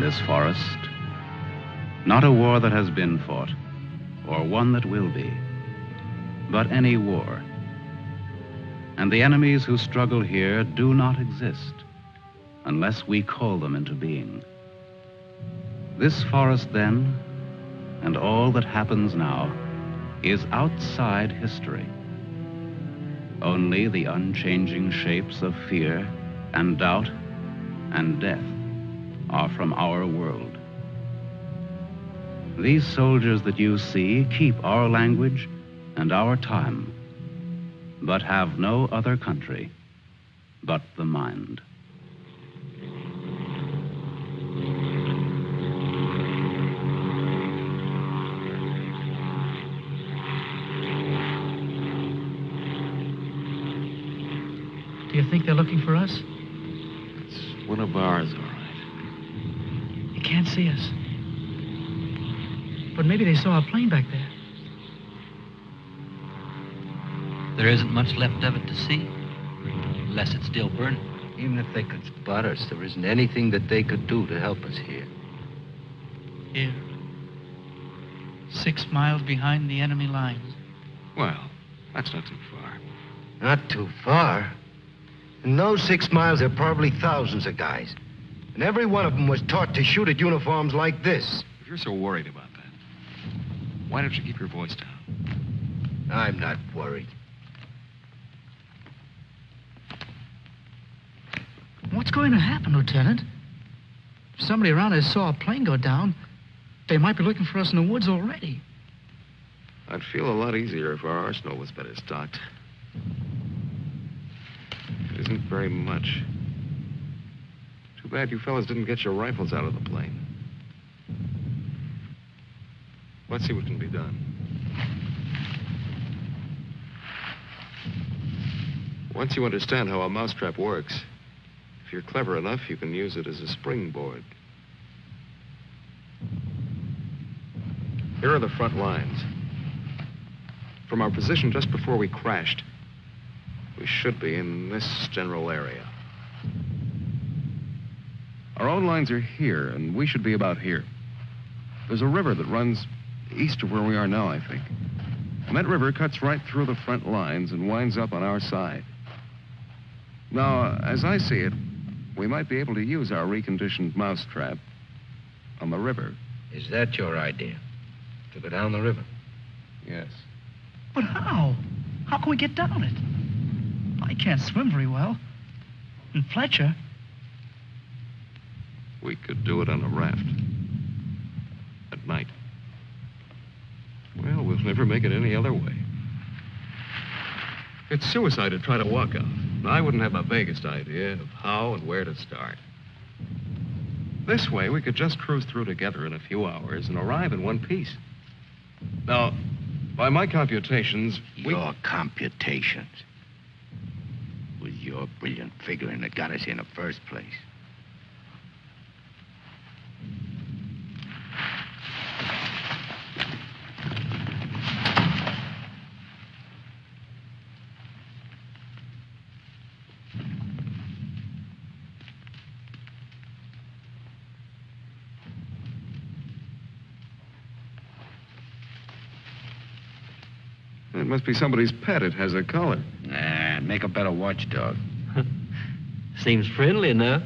This forest, not a war that has been fought or one that will be, but any war. And the enemies who struggle here do not exist unless we call them into being. This forest then, and all that happens now, is outside history. Only the unchanging shapes of fear and doubt and death are from our world. These soldiers that you see keep our language and our time, but have no other country but the mind. Do you think they're looking for us? It's one of ours, all right. Can't see us. But maybe they saw a plane back there. There isn't much left of it to see, unless it's still burning. Even if they could spot us, there isn't anything that they could do to help us here. Here. 6 miles behind the enemy lines. Well, that's not too far. Not too far. In those 6 miles, there are probably thousands of guys. And every one of them was taught to shoot at uniforms like this. If you're so worried about that, why don't you keep your voice down? I'm not worried. What's going to happen, Lieutenant? If somebody around us saw a plane go down, they might be looking for us in the woods already. I'd feel a lot easier if our arsenal was better stocked. It isn't very much. Too bad you fellas didn't get your rifles out of the plane. Let's see what can be done. Once you understand how a mousetrap works, if you're clever enough, you can use it as a springboard. Here are the front lines. From our position just before we crashed, we should be in this general area. Our own lines are here, and we should be about here. There's a river that runs east of where we are now, I think. And that river cuts right through the front lines and winds up on our side. Now, as I see it, we might be able to use our reconditioned mousetrap on the river. Is that your idea? To go down the river? Yes. But how? How can we get down it? I can't swim very well. And Fletcher... We could do it on a raft. At night. Well, we'll never make it any other way. It's suicide to try to walk out. I wouldn't have the vaguest idea of how and where to start. This way, we could just cruise through together in a few hours and arrive in one piece. Now, by my computations, Your computations? It was your brilliant figuring that got us here in the first place. It must be somebody's pet. It has a collar. Nah, make a better watchdog. Seems friendly enough.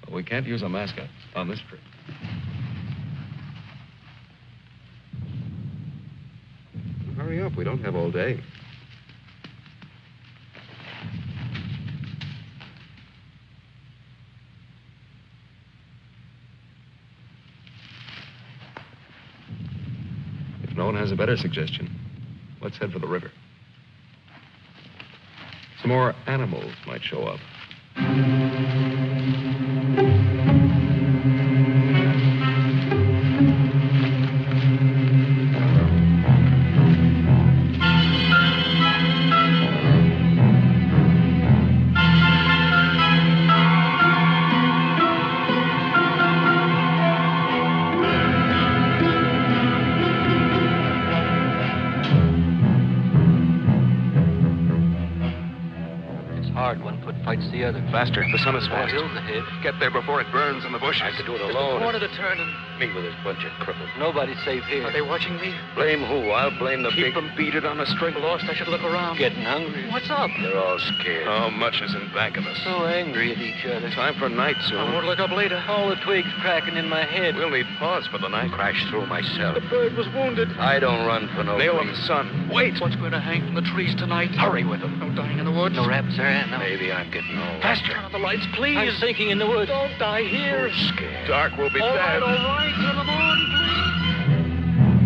But we can't use a mascot on this trip. Hurry up. We don't have all day. If no one has a better suggestion, let's head for the river. Some more animals might show up. Fights the other. Faster. The sun is fast. Hill's ahead. Get there before it burns in the bushes. I could do it Just alone. a corner to turn and Me with this bunch of cripples. nobody's safe here. Are they watching me? Blame who? I'll blame the Keep them beat it on a string. Lost, I should look around. Getting hungry. What's up? They're all scared. How much is in back of us? So angry at each other. Time for night I soon. won't look up later. All the twigs cracking in my head. We'll need pause for the night. Crashed through myself. The bird was wounded. I don't run for no Nail him, reason. son. Wait. What's going to hang from the trees tonight? Hurry with them. No dying in the woods. No rabbits there, no. Maybe I'm getting old. Faster. Turn on the lights, please. I'm sinking in the woods. Don't die here. Scared. Dark will be All bad. right. Turn them on, please.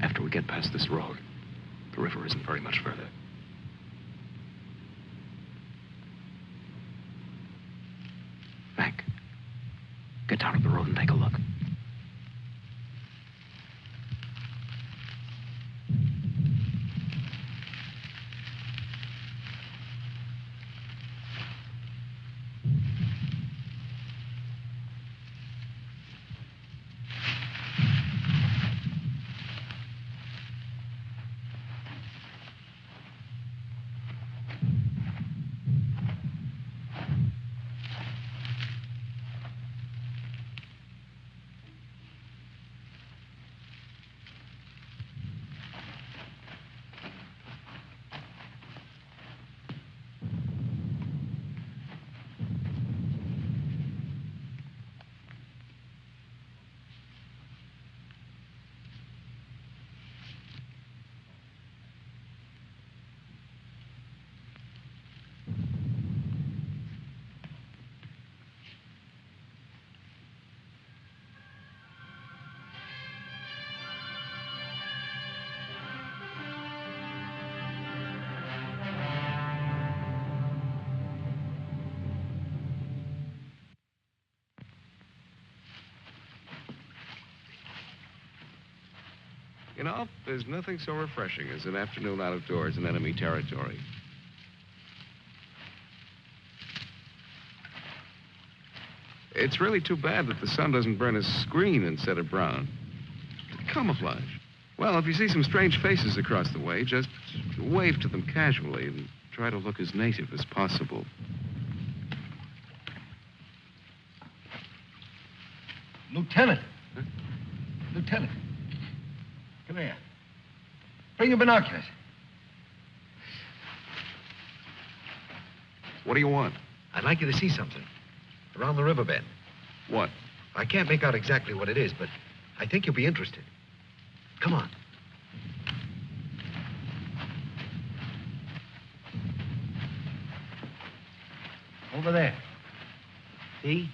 After we get past this road, the river isn't very much further. Hank, get down to the road and take a look. You know, there's nothing so refreshing as an afternoon out of doors in enemy territory. It's really too bad that the sun doesn't burn his screen instead of brown. Camouflage. Well, if you see some strange faces across the way, just wave to them casually and try to look as native as possible. Lieutenant. Huh? Lieutenant. Come here. Bring your binoculars. What do you want? I'd like you to see something. Around the riverbed. What? I can't make out exactly what it is, but I think you'll be interested. Come on. Over there. See?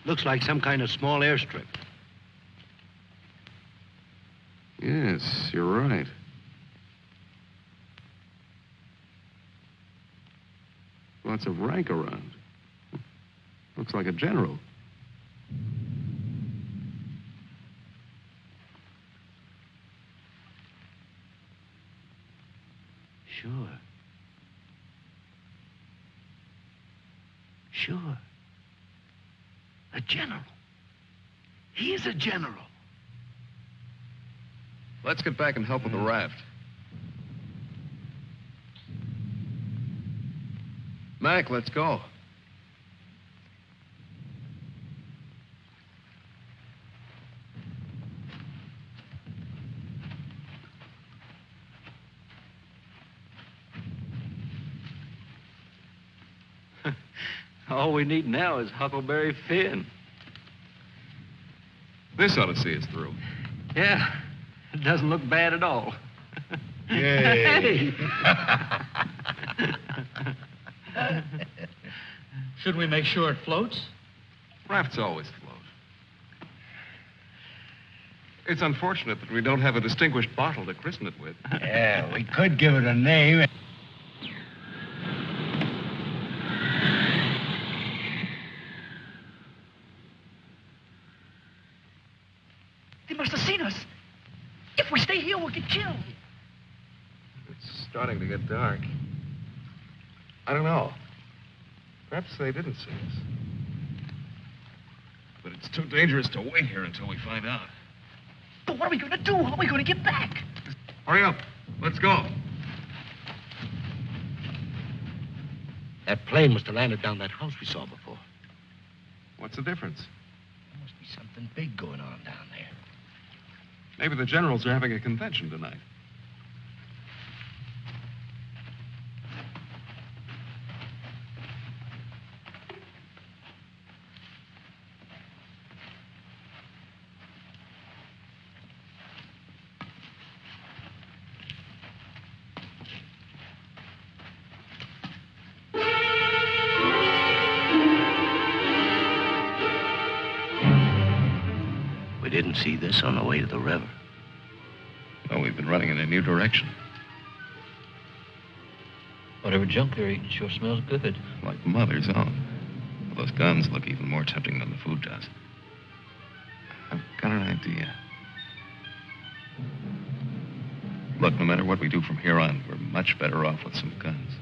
Looks like some kind of small airstrip. Yes, you're right. Lots of rank around. Looks like a general. Sure. A general. He's a general. Let's get back and help with the raft. Mac, let's go. All we need now is Huckleberry Finn. This ought to see us through. Yeah, it doesn't look bad at all. Yay. Should we make sure it floats? Rafts always float. It's unfortunate that we don't have a distinguished bottle to christen it with. Yeah, we could give it a name. They must have seen us. If we stay here, we'll get killed. It's starting to get dark. I don't know. Perhaps they didn't see us. But it's too dangerous to wait here until we find out. But what are we going to do? How are we going to get back? Hurry up. Let's go. That plane must have landed down that house we saw before. What's the difference? There must be something big going on down there. Maybe the generals are having a convention tonight. We didn't see this on the way to the river. Oh, we've been running in a new direction. Whatever junk they're eating sure smells good. Like Mother's own. Well, those guns look even more tempting than the food does. I've got an idea. Look, no matter what we do from here on, we're much better off with some guns.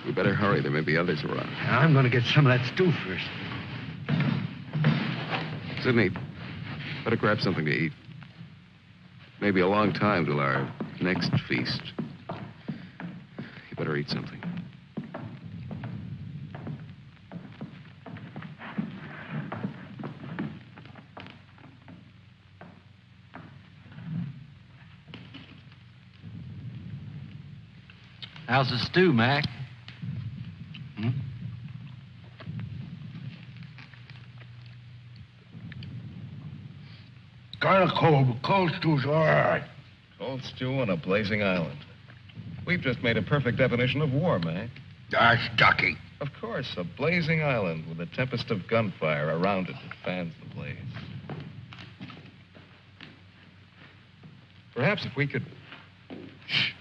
We better hurry. There may be others around. I'm going to get some of that stew first. Sidney, better grab something to eat. Maybe a long time till our next feast. You better eat something. How's the stew, Mac? Kind of cold, but cold stew's all right. Cold stew on a blazing island. We've just made a perfect definition of war, Mac. That's ducky. Of course, a blazing island with a tempest of gunfire around it that fans the blaze. Perhaps if we could... Shh.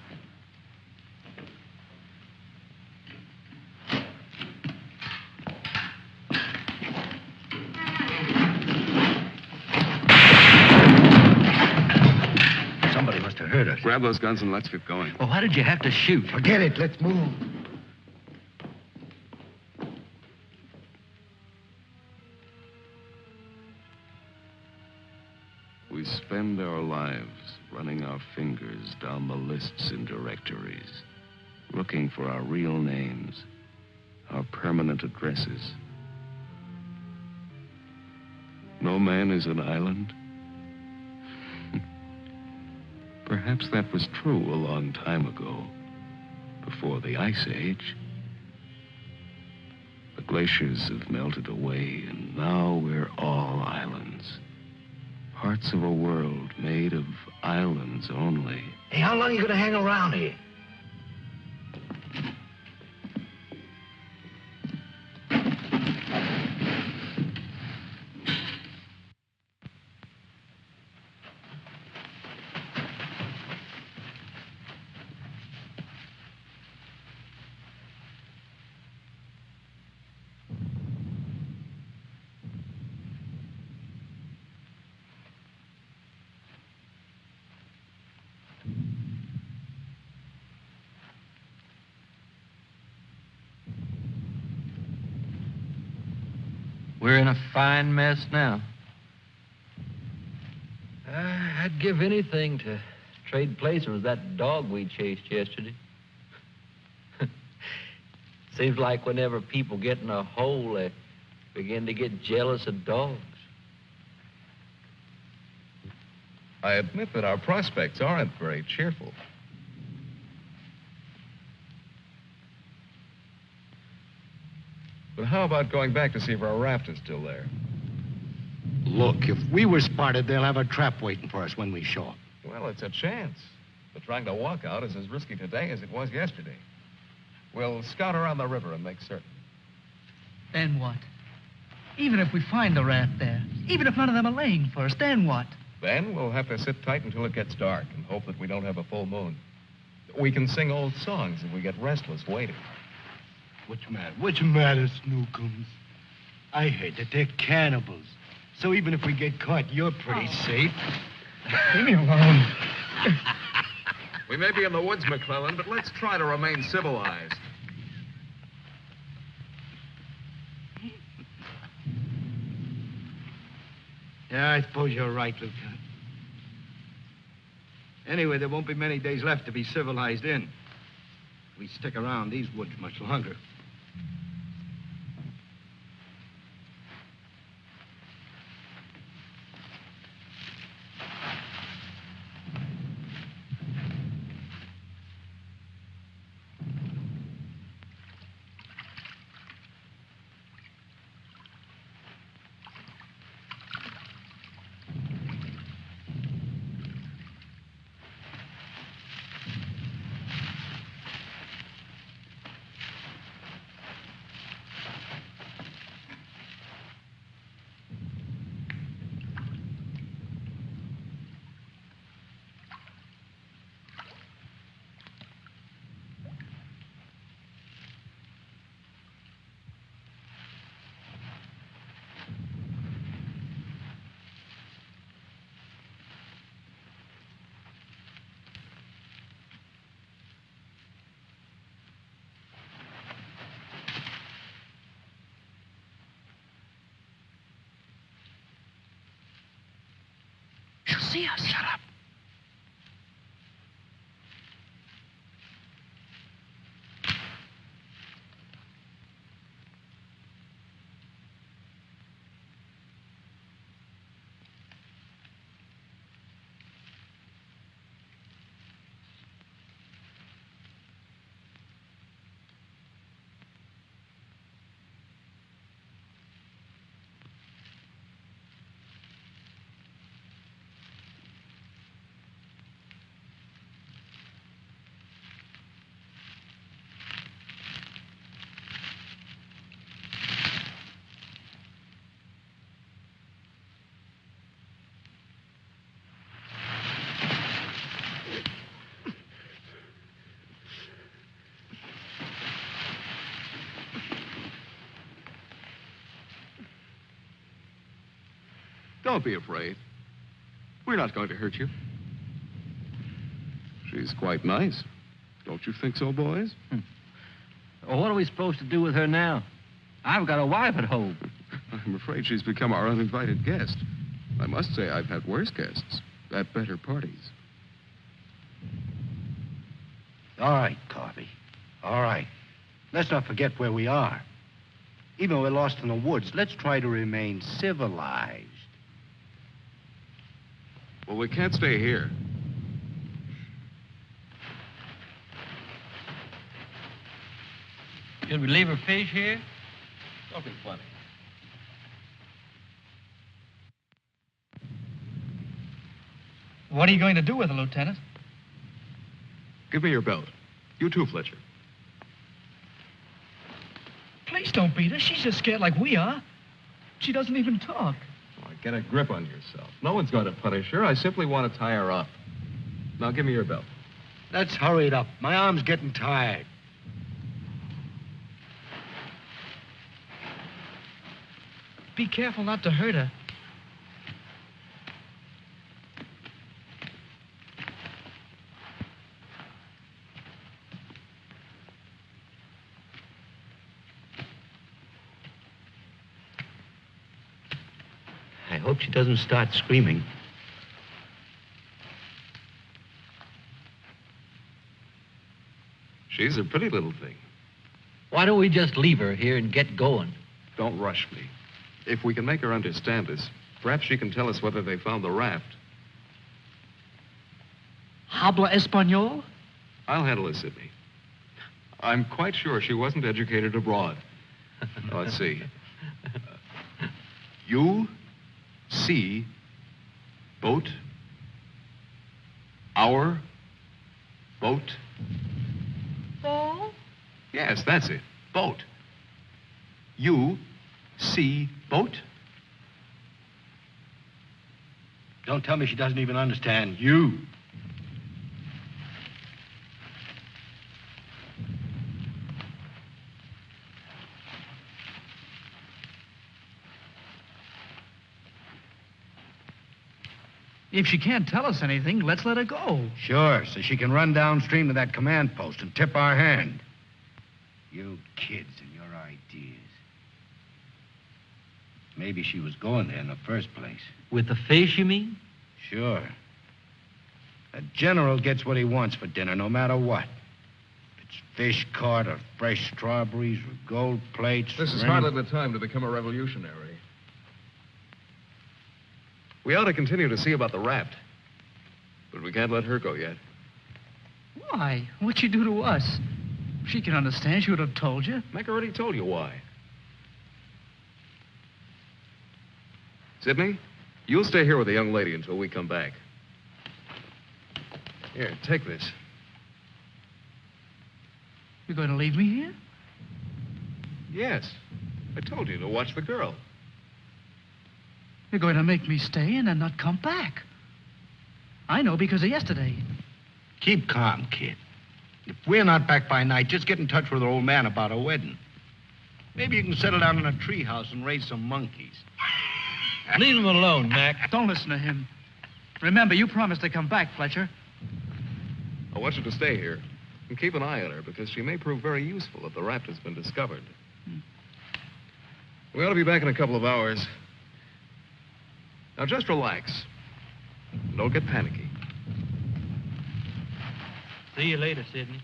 Somebody must have heard us. Grab those guns and let's get going. Well, why did you have to shoot? Forget it. Let's move. We spend our lives running our fingers down the lists and directories, looking for our real names, our permanent addresses. No man is an island. Perhaps that was true a long time ago, before the Ice Age. The glaciers have melted away, and now we're all islands. Parts of a world made of islands only. Hey, how long are you gonna hang around here? We're in a fine mess now. I'd give anything to trade places with that dog we chased yesterday. Seems like whenever people get in a hole, they begin to get jealous of dogs. I admit that our prospects aren't very cheerful. But how about going back to see if our raft is still there? Look, if we were spotted, they'll have a trap waiting for us when we show up. Well, it's a chance. But trying to walk out is as risky today as it was yesterday. We'll scout around the river and make certain. Then what? Even if we find the raft there, even if none of them are laying for us, then what? Then we'll have to sit tight until it gets dark and hope that we don't have a full moon. We can sing old songs if we get restless waiting. What's the matter, Snookums? I heard that they're cannibals. So even if we get caught, you're pretty safe. Leave me alone. We may be in the woods, McClellan, but let's try to remain civilized. Yeah, I suppose you're right, Lieutenant. Anyway, there won't be many days left to be civilized in. We stick around these woods much longer. She'll see us. Shut up. Don't be afraid. We're not going to hurt you. She's quite nice. Don't you think so, boys? Well, what are we supposed to do with her now? I've got a wife at home. I'm afraid she's become our uninvited guest. I must say I've had worse guests at better parties. All right, Carby. All right. Let's not forget where we are. Even though we're lost in the woods, let's try to remain civilized. Well, we can't stay here. Should we leave her fish here? Don't be funny. What are you going to do with her, Lieutenant? Give me your belt. You too, Fletcher. Please don't beat her. She's just scared like we are. She doesn't even talk. Oh, get a grip on yourself. No one's going to punish her. I simply want to tie her up. Now, give me your belt. Let's hurry it up. My arm's getting tired. Be careful not to hurt her. I hope she doesn't start screaming. She's a pretty little thing. Why don't we just leave her here and get going? Don't rush me. If we can make her understand us, perhaps she can tell us whether they found the raft. Habla Espanol? I'll handle it, Sidney. I'm quite sure she wasn't educated abroad. Now, let's see. You see boat, our boat. Boat? Yes, that's it. Boat. You see boat. Don't tell me she doesn't even understand you. If she can't tell us anything, let's let her go. Sure, so she can run downstream to that command post and tip our hand. You kids and your ideas. Maybe she was going there in the first place. With the fish, you mean? Sure. A general gets what he wants for dinner, no matter what. If it's fish caught or fresh strawberries or gold plates. This is or hardly the time to become a revolutionary. We ought to continue to see about the raft. But we can't let her go yet. Why? What'd she do to us? She can understand. She would have told you. Mac already told you why. Sidney, you'll stay here with the young lady until we come back. Here, take this. You're going to leave me here? Yes. I told you to watch the girl. You're going to make me stay and then not come back. I know because of yesterday. Keep calm, kid. If we're not back by night, just get in touch with our old man about our wedding. Maybe you can settle down in a treehouse and raise some monkeys. Leave him alone, Mac. Don't listen to him. Remember, you promised to come back, Fletcher. I want you to stay here and keep an eye on her because she may prove very useful if the raft has been discovered. We ought to be back in a couple of hours. Now, just relax. Don't get panicky. See you later, Sidney.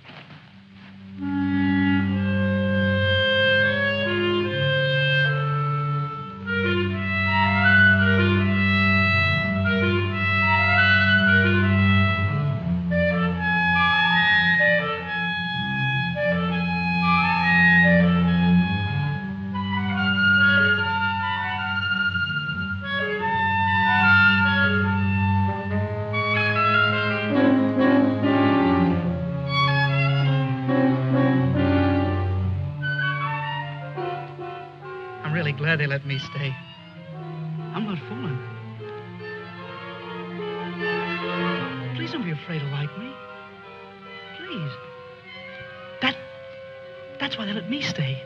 Glad they let me stay. I'm not fooling. Please don't be afraid to like me. Please. That's why they let me stay.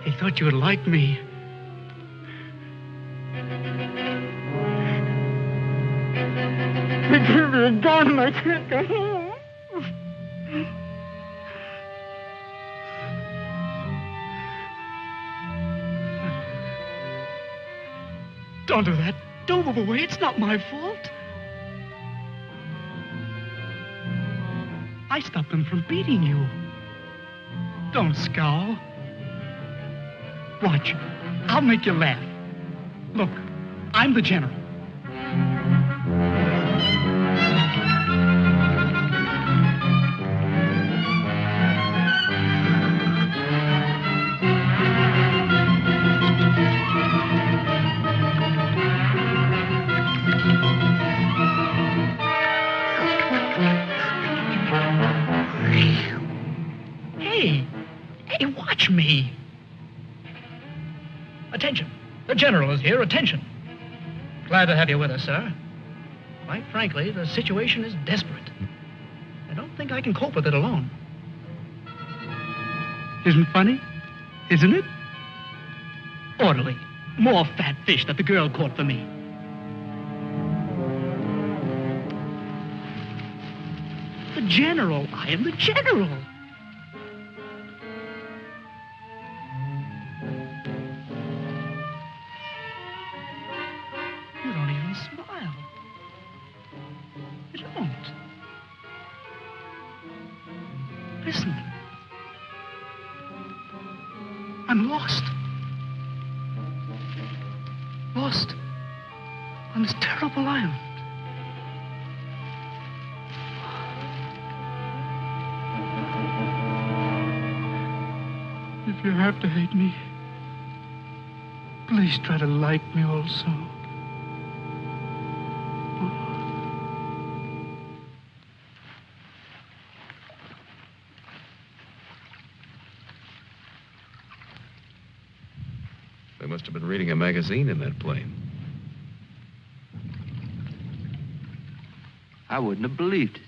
They thought you would like me. They give me a gun, I can't go home. Don't do that. Don't move away. It's not my fault. I stopped them from beating you. Don't scowl. Watch. I'll make you laugh. Look, I'm the general. Hey, watch me. Attention. The general is here. Attention. Glad to have you with us, sir. Quite frankly, the situation is desperate. I don't think I can cope with it alone. Isn't funny? Isn't it? Orderly. More fat fish that the girl caught for me. The general. I am the general. You don't even smile. You don't. Listen. I'm lost. Lost on this terrible island. If you have to hate me, please try to like me also. They must have been reading a magazine in that plane. I wouldn't have believed it.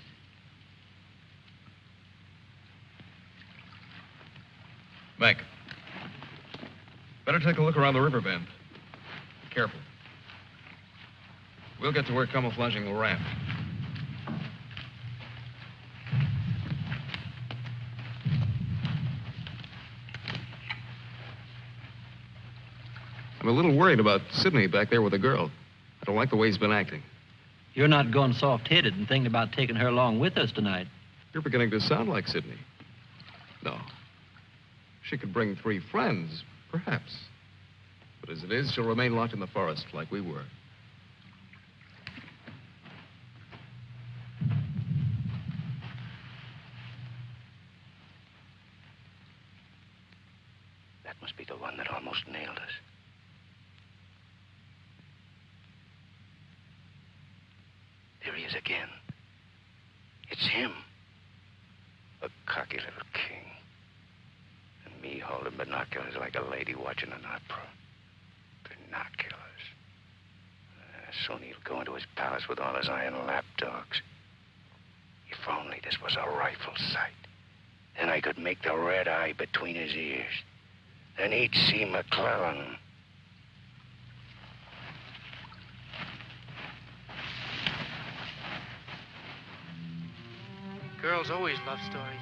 Mac, better take a look around the river bend. Careful. We'll get to where camouflaging will raft. I'm a little worried about Sidney back there with the girl. I don't like the way he's been acting. You're not going soft-headed and thinking about taking her along with us tonight. You're beginning to sound like Sidney. No. She could bring 3 friends, perhaps. But as it is, she'll remain locked in the forest like we were. That must be the one that almost nailed us. There he is again. It's him. A cocky little king. And me holding binoculars like a lady watching an opera. Binoculars. Soon he'll go into his palace with all his iron lapdogs. If only this was a rifle sight. Then I could make the red eye between his ears. Then he'd see McClellan. Girls always love stories.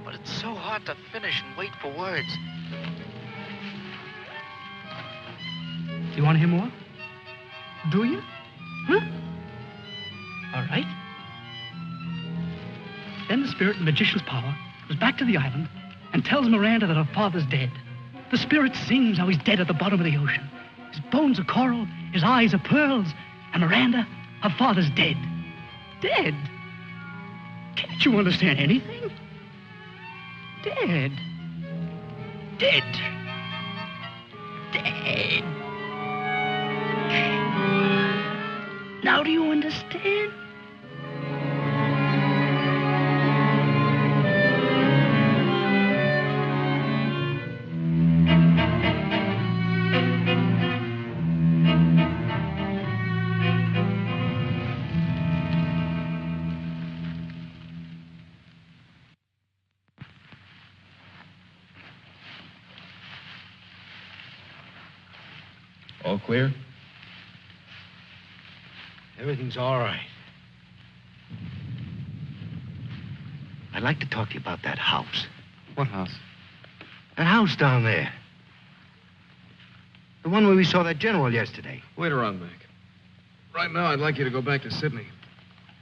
But it's so hard to finish and wait for words. You want to hear more? Do you? Huh? All right. Then the spirit in the magician's power goes back to the island and tells Miranda that her father's dead. The spirit sings how he's dead at the bottom of the ocean. His bones are coral, his eyes are pearls, and Miranda, her father's dead. Dead? Can't you understand anything? Dead. Dead. Dead. Now do you understand? All clear? Everything's all right. I'd like to talk to you about that house. What house? That house down there. The one where we saw that general yesterday. Later on, Mac. Right now, I'd like you to go back to Sydney.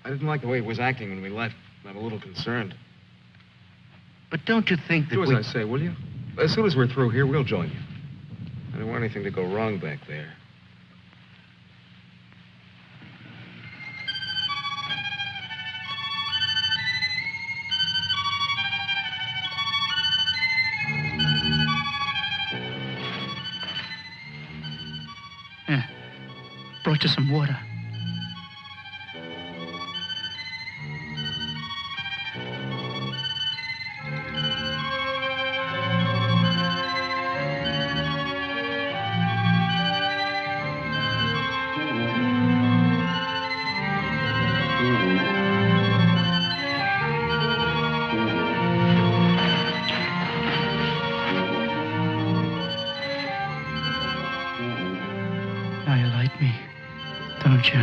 I didn't like the way he was acting when we left. I'm a little concerned. But don't you think that Do as we... I say, will you? As soon as we're through here, we'll join you. I don't want anything to go wrong back there. Yeah. Brought you some water. Now you like me, don't you?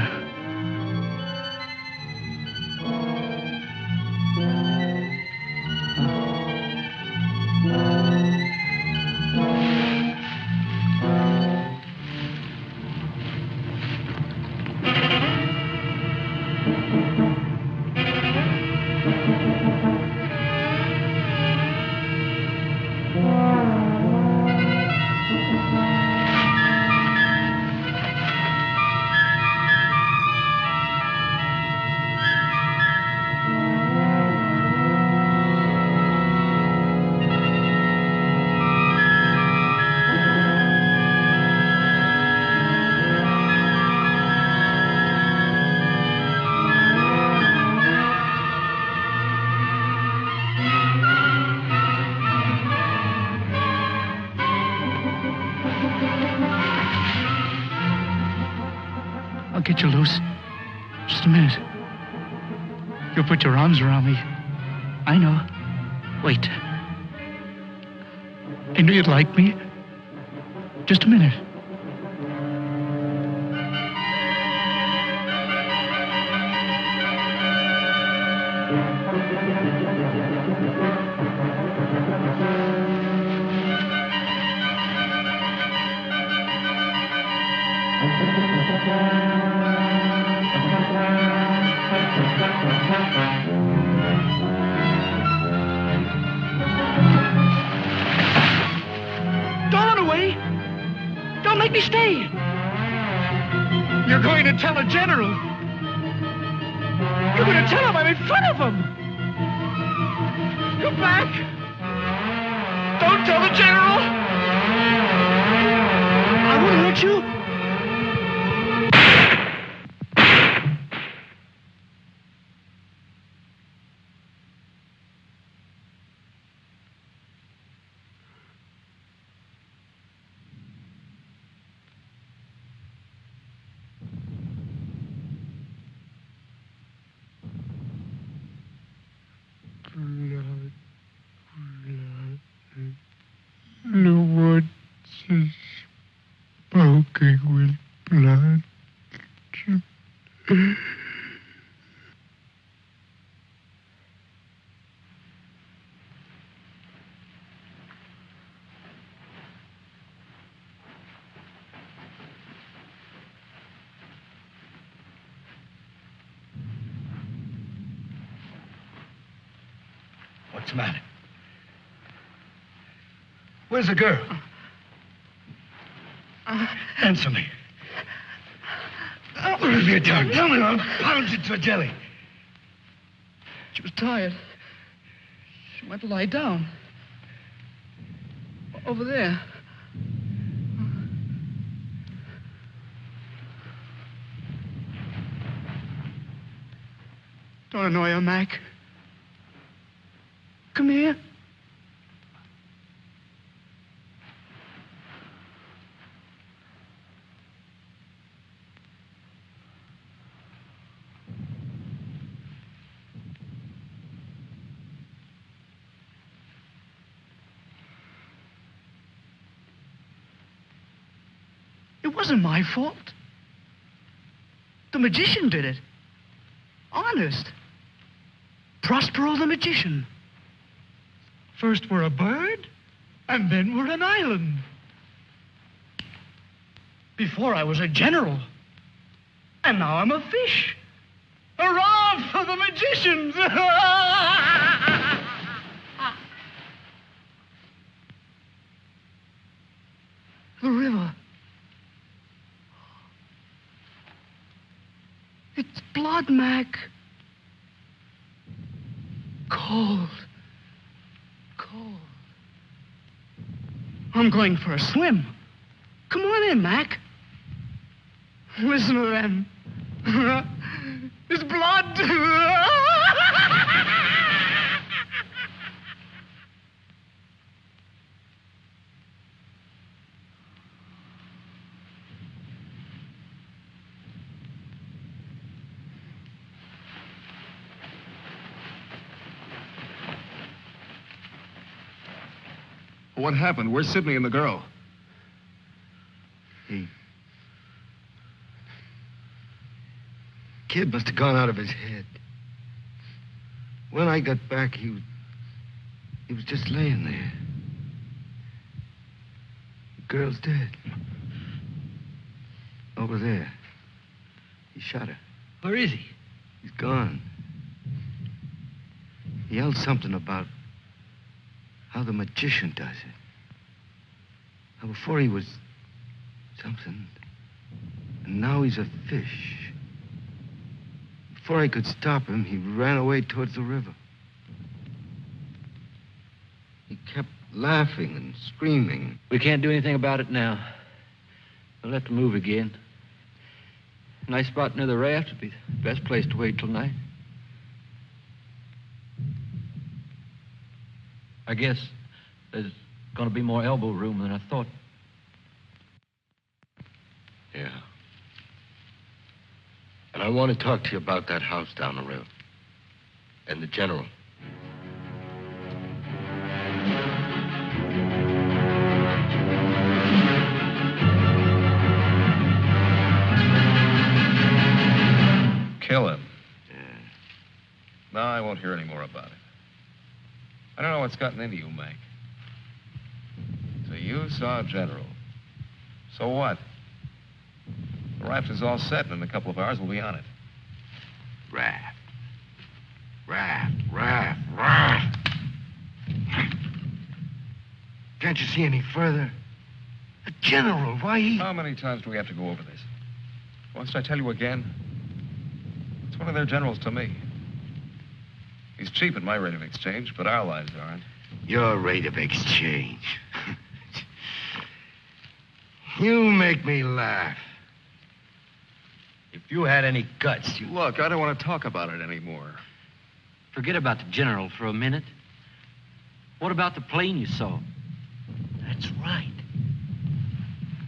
I'll get you loose. Just a minute. You'll put your arms around me. I know. Wait. I knew you'd like me. Just a minute. Don't run away. Don't make me stay. You're going to tell the general. You're going to tell him I'm in front of him. Come back. Don't tell the general. I won't hurt you. The woods is smoking with blood. What's the matter? Where's the girl? Answer me. What have you done? Tell me, I'll pound you to a jelly. She was tired. She went to lie down. Over there. Don't annoy her, Mac. Come here. It wasn't my fault. The magician did it. Honest. Prospero the magician. First we're a bird, and then we're an island. Before I was a general, and now I'm a fish. Hurrah for the magicians! The river. It's blood, Mac. Cold. Cold. I'm going for a swim. Come on in, Mac. Listen to them. It's blood. What happened? Where's Sidney and the girl? Kid must have gone out of his head. When I got back, he was just laying there. The girl's dead. Over there. He shot her. Where is he? He's gone. He yelled something about how the magician does it. Now, before he was something, and now he's a fish. Before I could stop him, he ran away towards the river. He kept laughing and screaming. We can't do anything about it now. We'll have to move again. A nice spot near the raft would be the best place to wait till night. I guess there's going to be more elbow room than I thought. Yeah. And I want to talk to you about that house down the river. And the general. Kill him. Yeah. No, I won't hear any more about it. I don't know what's gotten into you, Mac. So you saw General. So what? The raft is all set, and in a couple of hours we'll be on it. Raft. Raft. Can't you see any further? The general, why he... How many times do we have to go over this? Must I tell you again? It's one of their generals to me. He's cheap at my rate of exchange, but our lives aren't. Your rate of exchange. You make me laugh. If you had any guts, you... Look, I don't want to talk about it anymore. Forget about the general for a minute. What about the plane you saw? That's right.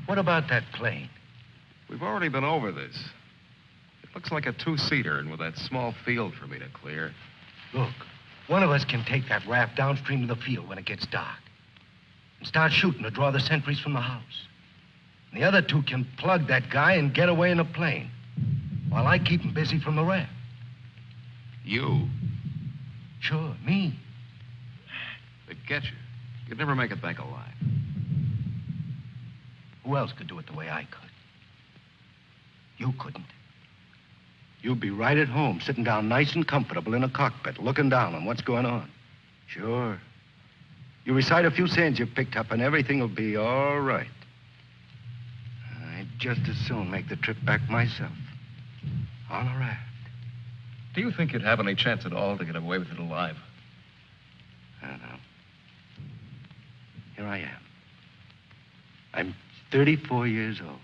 What about that plane? We've already been over this. It looks like a two-seater, and with that small field for me to clear. Look, one of us can take that raft downstream to the field when it gets dark and start shooting to draw the sentries from the house. And the other two can plug that guy and get away in a plane while I keep him busy from the raft. You? Sure, me. They'd get you. You'd never make it back alive. Who else could do it the way I could? You couldn't. You'd be right at home, sitting down nice and comfortable in a cockpit, looking down on what's going on. Sure. You recite a few sayings you've picked up, and everything will be all right. I'd just as soon make the trip back myself. On a raft. Do you think you'd have any chance at all to get away with it alive? I don't know. Here I am. I'm 34 years old.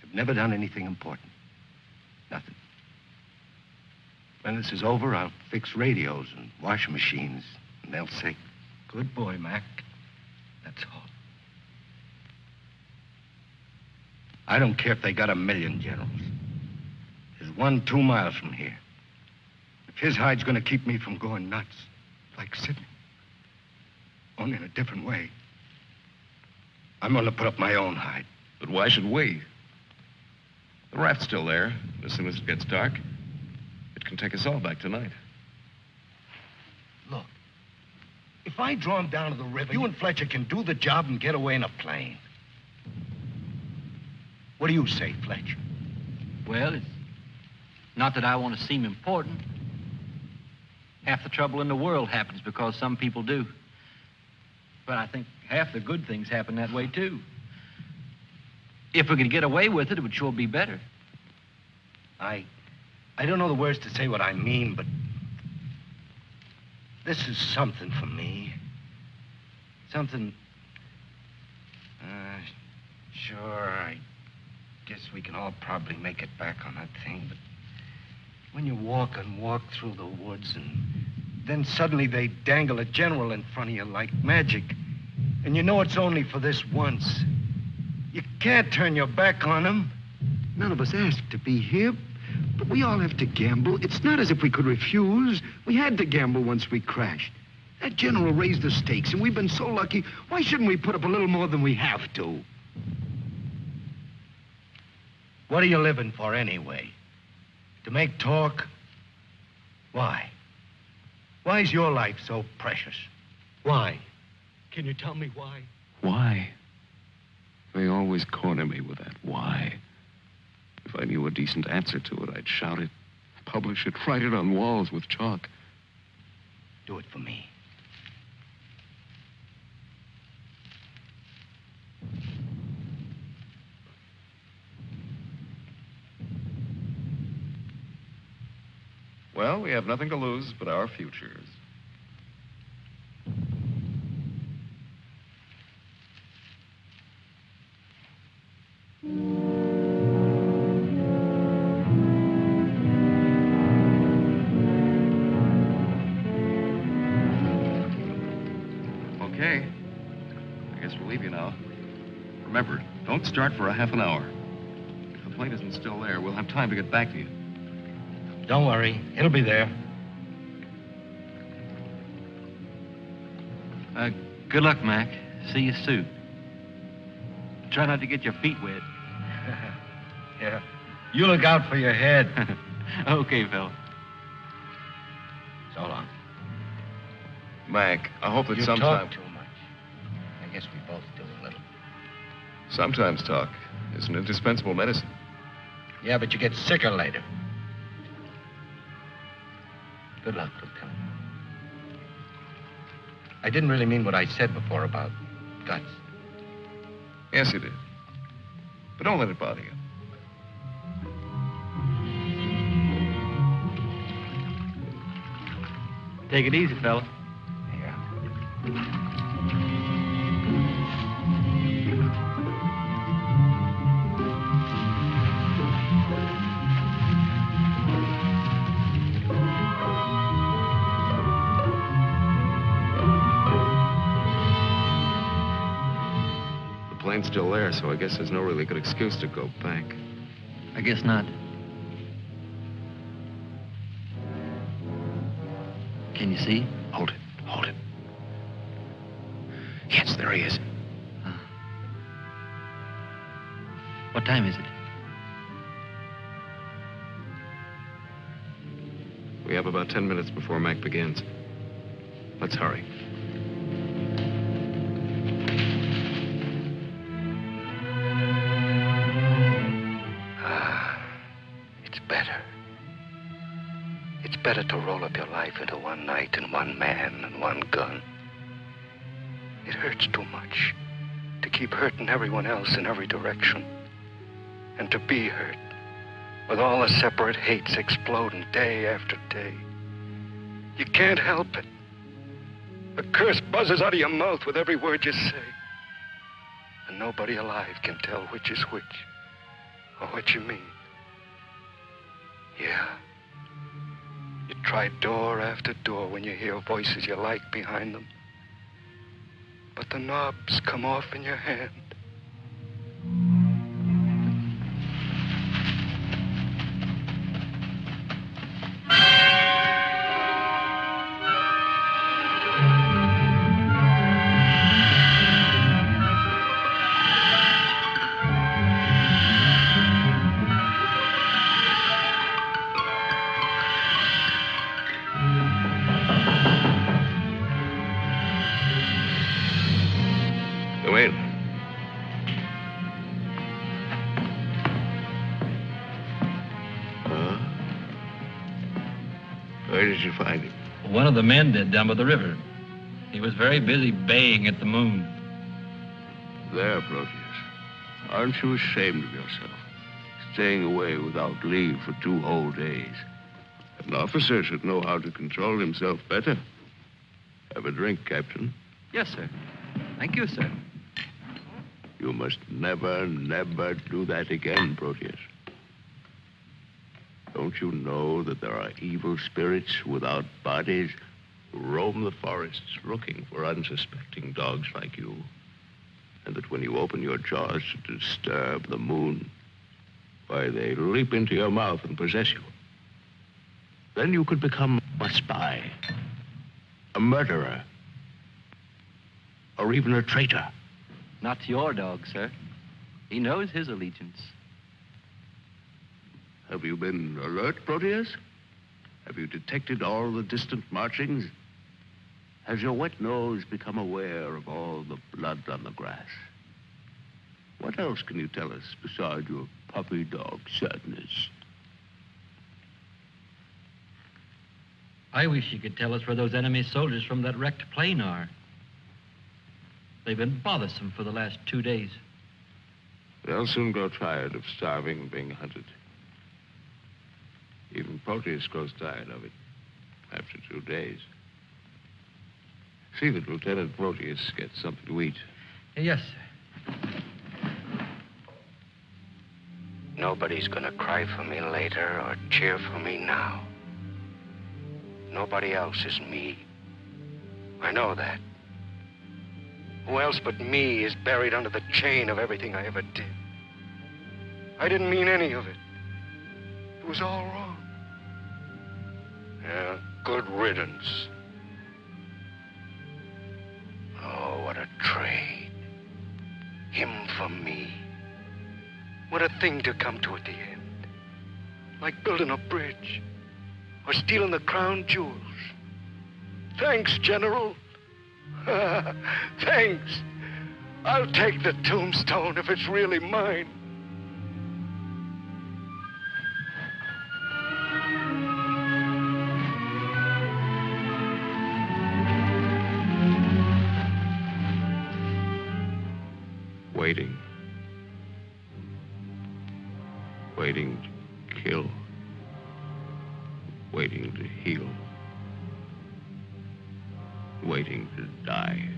I've never done anything important. Nothing. When this is over, I'll fix radios and washing machines, and they'll say, "Good boy, Mac." That's all. I don't care if they got 1,000,000 generals. There's one 2 miles from here. If his hide's gonna keep me from going nuts, like Sidney, only in a different way, I'm gonna put up my own hide. But why should we? The raft's still there. As soon as it gets dark, it can take us all back tonight. Look, if I draw him down to the river, you and Fletcher can do the job and get away in a plane. What do you say, Fletcher? Well, it's Not that I want to seem important. Half the trouble in the world happens because some people do. But I think half the good things happen that way, too. If we could get away with it, it would sure be better. I don't know the words to say what I mean, but this is something for me. Something... Sure, I guess we can all probably make it back on that thing, but when you walk and walk through the woods and then suddenly they dangle a general in front of you like magic, and you know it's only for this once, you can't turn your back on him. None of us asked to be here, but we all have to gamble. It's not as if we could refuse. We had to gamble once we crashed. That general raised the stakes, and we've been so lucky. Why shouldn't we put up a little more than we have to? What are you living for anyway? To make talk? Why? Why is your life so precious? Why? Can you tell me why? Why? They always corner me with that why. If I knew a decent answer to it, I'd shout it, publish it, write it on walls with chalk. Do it for me. Well, we have nothing to lose but our futures. Okay. I guess we'll leave you now. Remember, don't start for a half an hour. If the plane isn't still there, we'll have time to get back to you. Don't worry. It'll be there. Good luck, Mac. See you soon. Try not to get your feet wet. Yeah. You look out for your head. Okay, fella. So long. Mac, I hope that You sometime... talk too much. I guess we both do a little. Sometimes talk is an indispensable medicine. Yeah, but you get sicker later. Good luck, Lieutenant. I didn't really mean what I said before about guts. Yes, you did. But don't let it bother you. Take it easy, fella. Yeah. The plane's still there, so I guess there's no really good excuse to go back. I guess not. Can you see? Hold it. Hold it. Yes, there he is. What time is it? We have about 10 minutes before Mac begins. Let's hurry. It's better to roll up your life into one night and one man and one gun. It hurts too much to keep hurting everyone else in every direction. And to be hurt with all the separate hates exploding day after day. You can't help it. A curse buzzes out of your mouth with every word you say. And nobody alive can tell which is which or what you mean. Yeah. You try door after door when you hear voices you like behind them. But the knobs come off in your hand. of the men did down by the river. He was very busy baying at the moon. There, Proteus. Aren't you ashamed of yourself? Staying away without leave for 2 whole days. An officer should know how to control himself better. Have a drink, Captain. Yes, sir. Thank you, sir. You must never, never do that again, Proteus. Don't you know that there are evil spirits without bodies who roam the forests looking for unsuspecting dogs like you? And that when you open your jaws to disturb the moon, why, they leap into your mouth and possess you. Then you could become a spy, a murderer, or even a traitor. Not to your dog, sir. He knows his allegiance. Have you been alert, Proteus? Have you detected all the distant marchings? Has your wet nose become aware of all the blood on the grass? What else can you tell us besides your puppy dog sadness? I wish you could tell us where those enemy soldiers from that wrecked plane are. They've been bothersome for the last 2 days. They'll soon grow tired of starving and being hunted. Even Proteus grows tired of it after 2 days. See that Lieutenant Proteus gets something to eat. Yes, sir. Nobody's gonna cry for me later or cheer for me now. Nobody else is me. I know that. Who else but me is buried under the chain of everything I ever did? I didn't mean any of it. It was all wrong. Yeah, good riddance. Oh, what a trade. Him for me. What a thing to come to at the end. Like building a bridge. Or stealing the crown jewels. Thanks, General. Thanks. I'll take the tombstone if it's really mine. Waiting. Waiting to kill. Waiting to heal. Waiting to die.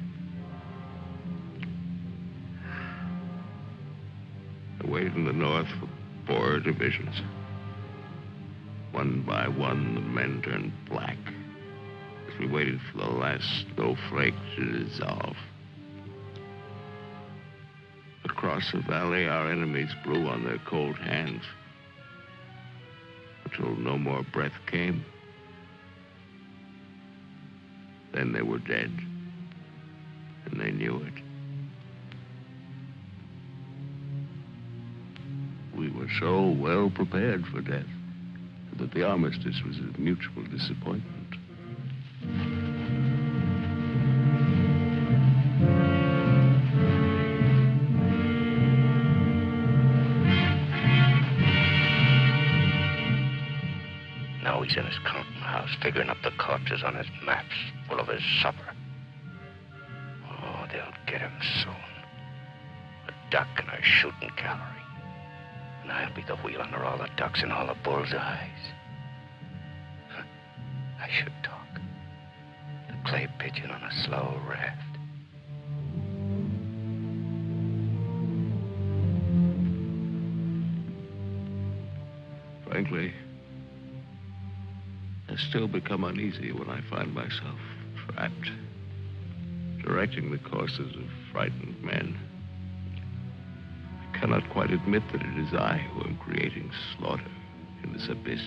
I waited in the north for 4 divisions. One by one, the men turned black as we waited for the last snowflake to dissolve. Across the valley, our enemies blew on their cold hands until no more breath came. Then they were dead, and they knew it. We were so well prepared for death that the armistice was a mutual disappointment. Now he's in his counting house, figuring up the corpses on his maps, full of his supper. Oh, they'll get him soon. A duck in a shooting gallery. And I'll be the wheel under all the ducks and all the bull's eyes. I should talk. The clay pigeon on a slow raft. Frankly, I still become uneasy when I find myself trapped, directing the courses of frightened men. I cannot quite admit that it is I who am creating slaughter in this abyss.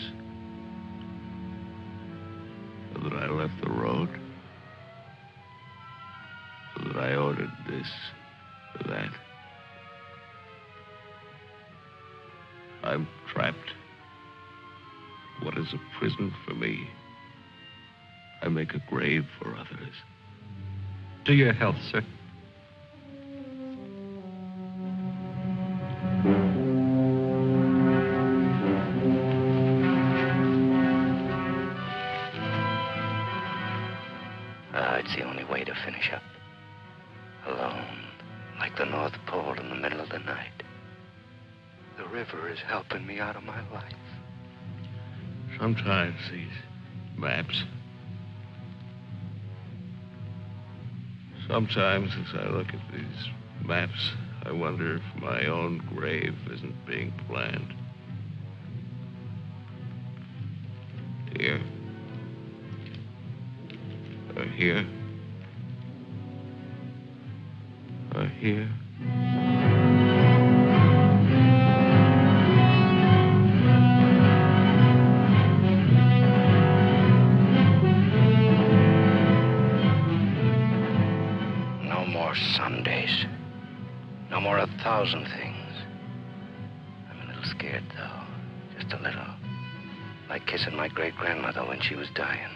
So that I left the road. So that I ordered this or that. I'm trapped. What is a prison for me? I make a grave for others. To your health, sir. It's the only way to finish up. Alone, like the North Pole in the middle of the night. The river is helping me out of my life. Sometimes these maps. Sometimes as I look at these maps, I wonder if my own grave isn't being planned. Here. Or here. Or here. No more Sundays. No more 1,000 things. I'm a little scared, though. Just a little. Like kissing my great-grandmother when she was dying.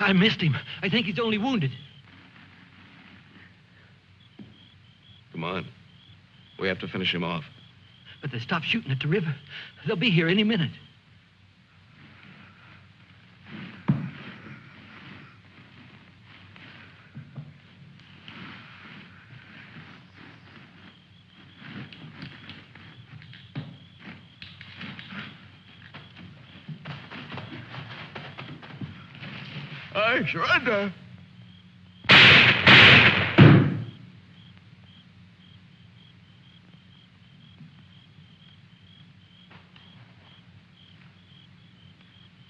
I missed him. I think he's only wounded. Come on. We have to finish him off. But they stopped shooting at the river. They'll be here any minute. I surrender.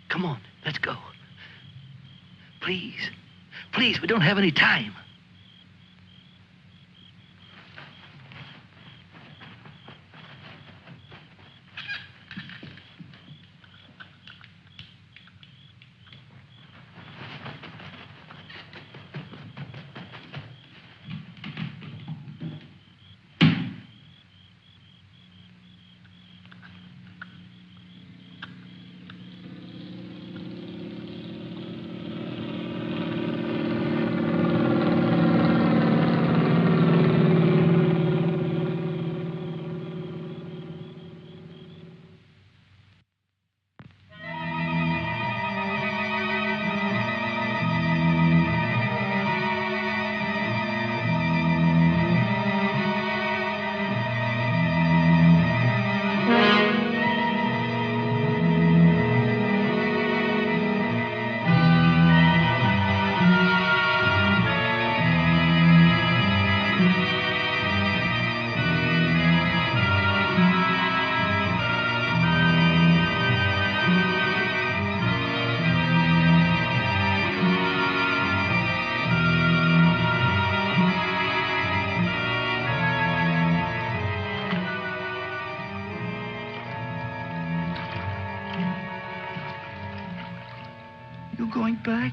Come on, let's go. Please. Please, we don't have any time. You going back?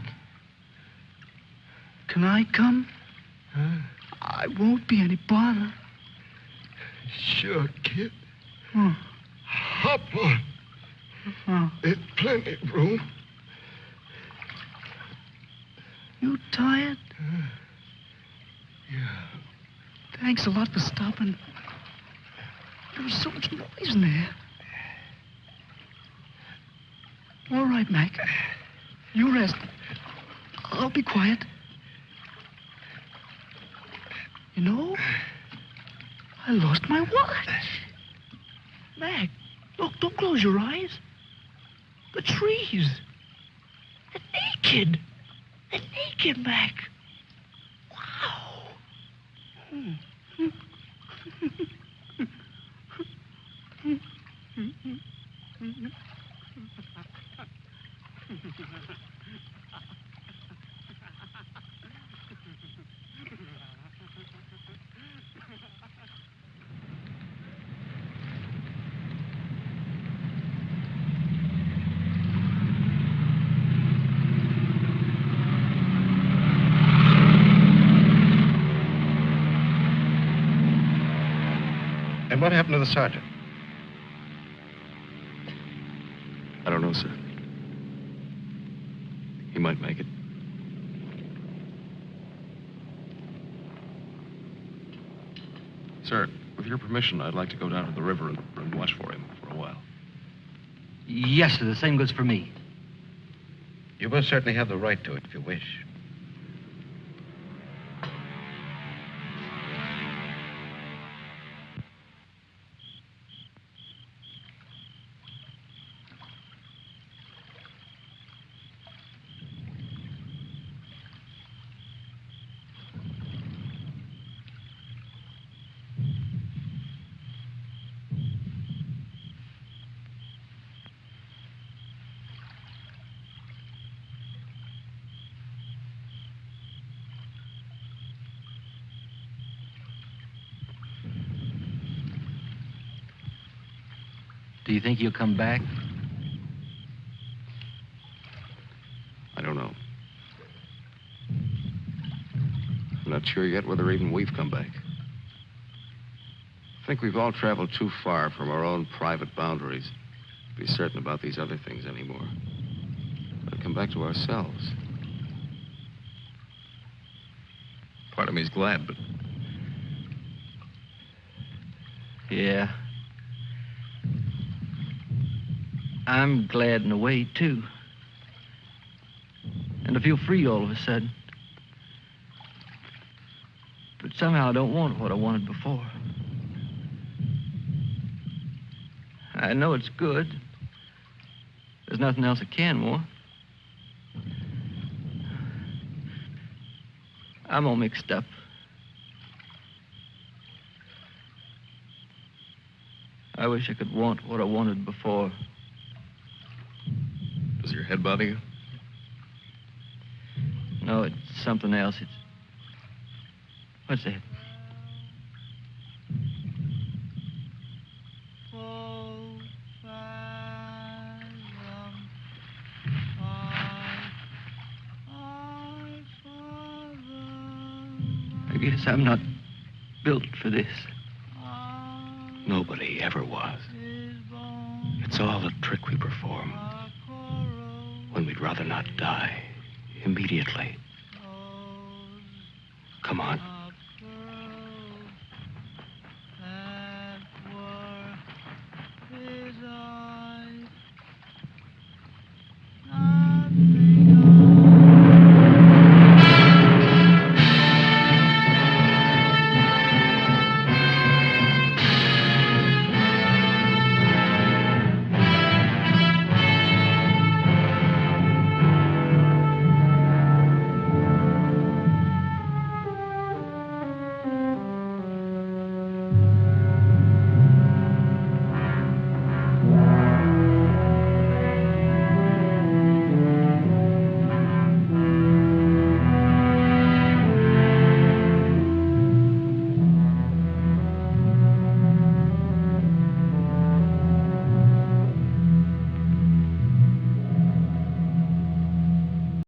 Can I come? Huh? I won't be any bother. Sure, kid. Oh. Hop on. Oh. There's plenty of room. You tired? Yeah. Thanks a lot for stopping. There was so much noise in there. All right, Mac. You rest. I'll be quiet. You know, I lost my watch. Mac, look, don't close your eyes. The trees. They're naked. They're naked, Mac. Wow. And what happened to the sergeant? I don't know, sir. He might make it. Sir, with your permission, I'd like to go down to the river and watch for him for a while. Yes, sir. The same goes for me. You most certainly have the right to it if you wish. Do you think he'll come back? I don't know. I'm not sure yet whether even we've come back. I think we've all traveled too far from our own private boundaries to be certain about these other things anymore. We'll come back to ourselves. Part of me's glad, but Yeah. I'm glad in a way, too. And I feel free all of a sudden. But somehow I don't want what I wanted before. I know it's good. There's nothing else I can want. I'm all mixed up. I wish I could want what I wanted before. does your head bother you? No, it's something else. It's... What's that? I guess I'm not built for this. Nobody ever was. It's all a trick we perform. When we'd rather not die immediately. Come on.